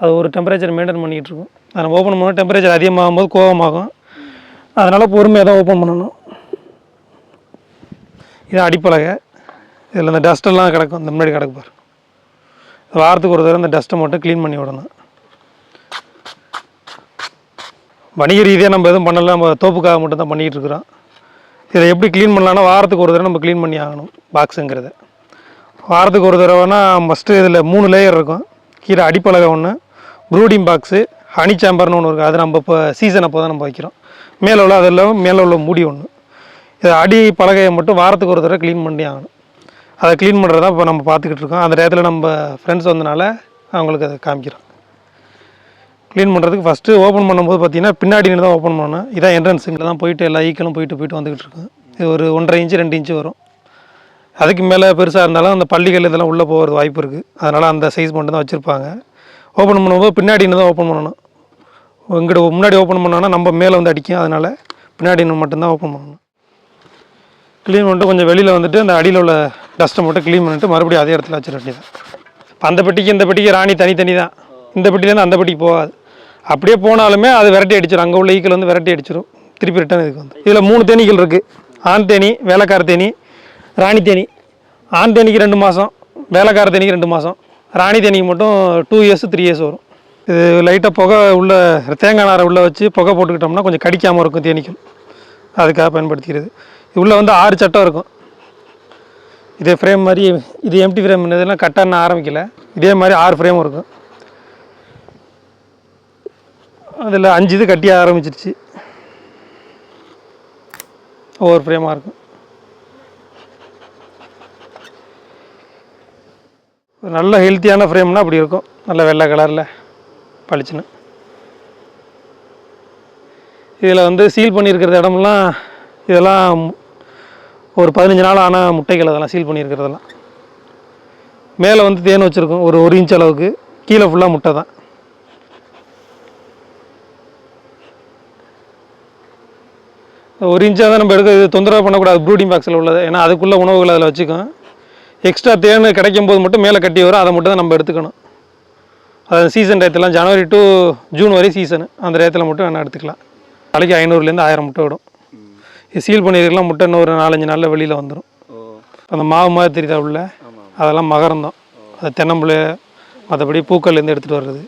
அது ஒரு temperature maintain பண்ணிகிட்டு இருக்கும். அதை ஓப்பன் பண்ணால் டெம்பரேச்சர் அதிகமாகும் போது கோவமாகும். அதனால் பொறுமையாக தான் ஓப்பன் பண்ணணும். இது அடிப்பலகை. இதில் இந்த டஸ்ட்டெல்லாம் கிடக்கும், இந்த முன்னாடி கிடக்கு பாரு. வாரத்துக்கு ஒரு தடவை இந்த டஸ்ட்டை மட்டும் க்ளீன் பண்ணி விடணும். வணிக ரீதியாக நம்ம எதுவும் பண்ணலாம், நம்ம தோப்புக்காக மட்டும் தான் பண்ணிகிட்டு இருக்கிறோம். இதை எப்படி க்ளீன் பண்ணலான்னா வாரத்துக்கு ஒரு தடவை நம்ம க்ளீன் பண்ணி ஆகணும். பாக்ஸுங்கிறத வாரத்துக்கு ஒரு தடவைனா மஸ்ட்டு இதில் 3 லேயர் இருக்கும். கீழே அடிப்பலகை ஒன்று, ப்ரூடிங் பாக்ஸு, ஹனி சேம்பர்னு ஒன்று இருக்குது. அது நம்ம இப்போ சீசன் அப்போ தான் நம்ம வைக்கிறோம். மேலே உள்ள அதில் மேலே உள்ள மூடி ஒன்று. இதை அடி பலகையை மட்டும் வாரத்துக்கு ஒரு தடவை க்ளீன் பண்ணி ஆகணும். அதை க்ளீன் பண்ணுறது தான் இப்போ நம்ம பார்த்துக்கிட்டு இருக்கோம். அந்த நேரத்தில் நம்ம ஃப்ரெண்ட்ஸ் வந்தனால அவங்களுக்கு அதை காமிக்கிறோம். க்ளீன் பண்ணுறதுக்கு ஃபஸ்ட்டு ஓப்பன் பண்ணும்போது பார்த்தீங்கன்னா பின்னாடி தான் ஓப்பன் பண்ணணும். இதான் என்ட்ரன்ஸுங்கில் தான் போயிட்டு எல்லா ஈக்களும் போயிட்டு வந்துக்கிட்டு இருக்கோம். இது ஒரு 1.5 இன்ச்சு 2 இன்ச்சு வரும். அதுக்கு மேலே பெருசாக இருந்தாலும் அந்த பள்ளிகள் இதெல்லாம் உள்ளே போகிறது வாய்ப்பு இருக்குது. அதனால் அந்த சைஸ் மட்டும் தான் வச்சுருப்பாங்க. ஓப்பன் பண்ணும்போது பின்னாடி தான் ஓப்பன் பண்ணணும். இங்கிட்ட முன்னாடி ஓப்பன் பண்ணோன்னா நம்ம மேலே வந்து அடிக்கும். அதனால் பின்னாடி மட்டும்தான் ஓப்பன் பண்ணணும். க்ளீன் பண்ணிட்டு கொஞ்சம் வெளியில் வந்துட்டு அந்த அடியில் உள்ள டஸ்ட்டை மட்டும் க்ளீன் பண்ணிவிட்டு மறுபடியும் அதே இடத்துல வச்சிட வேண்டியதான். இப்போ அந்த பெட்டிக்கு இந்த பெட்டிக்கு ராணி தனி தான். இந்த பெட்டிலேருந்து அந்த பெட்டிக்கு போகாது. அப்படியே போனாலுமே அது விரட்டி அடிச்சிடும். அங்கே உள்ள ஈக்கள் வந்து விரட்டி அடிச்சிடும். திருப்பி ரிட்டன் இதுக்கு வந்து இதில் 3 தேனீகள் இருக்குது. ஆண் தேனி, வேலைக்கார தேனி, ராணி தேனி. ஆண் தேனிக்கு 2 மாதம், வேலைக்கார தேனிக்கு 2 மாதம், ராணி தேனிக்கு மட்டும் 2 இயர்ஸ் 3 இயர்ஸ் வரும். இது லைட்டாக புகை உள்ள தேங்காய் நாரை உள்ளே வச்சு புகை போட்டுக்கிட்டோம்னா கொஞ்சம் கடிக்காமல் இருக்கும் தேனீக்கள். அதுக்காக பயன்படுத்திக்கிறது. உள்ளே வந்து 6 சட்டம் இருக்கும். இதே ஃப்ரேம் மாதிரி இது எம்டி ஃப்ரேம் இதெல்லாம் கட்டான்னு ஆரம்பிக்கலை. இதே மாதிரி 6 ஃப்ரேமும் இருக்கும். அதில் 5 இது கட்டிய ஆரம்பிச்சிருச்சு. ஒவ்வொரு ஃப்ரேமாக இருக்கும். நல்ல ஹெல்த்தியான ஃப்ரேம்னா அப்படி இருக்கும். நல்ல வெள்ளை கலரில் பளிச்சுன்னு. இதில் வந்து சீல் பண்ணியிருக்கிற இடமெல்லாம் இதெல்லாம் ஒரு 15 நாள் ஆன முட்டைகள். அதெல்லாம் சீல் பண்ணியிருக்கிறதெல்லாம் மேலே வந்து தேன் வச்சுருக்கோம். ஒரு 1 இன்ச் அளவுக்கு. கீழே ஃபுல்லாக முட்டை தான். ஒரு இன்ச்சாக தான் நம்ம எடுக்க. இது தொந்தரவு பண்ணக்கூடாது ப்ரூடிங் பாக்ஸில் உள்ளது. ஏன்னா அதுக்குள்ளே உணவுகள் அதில் வச்சுக்கோம். எக்ஸ்ட்ரா தேன் கிடைக்கும் போது மட்டும் மேலே கட்டி வரும். அதை மட்டும் தான் நம்ம எடுத்துக்கணும். அது சீசன் டயத்துலாம் ஜனவரி டு ஜூன் வரை சீசனு. அந்த டயத்தில் மட்டும் வேணால் எடுத்துக்கலாம். நாளைக்கு 500லேருந்து 1000 முட்டை விடும். இது சீல் பண்ணியிருக்கலாம். முட்டை இன்னும் ஒரு 4-5 நாளில் வெளியில் வந்துடும். அந்த மாவு மாதிரி தெரியுதா உள்ள, அதெல்லாம் மகரந்தம். அது தென்னம்புளை மற்றபடி பூக்கள்லேருந்து எடுத்துகிட்டு வர்றது.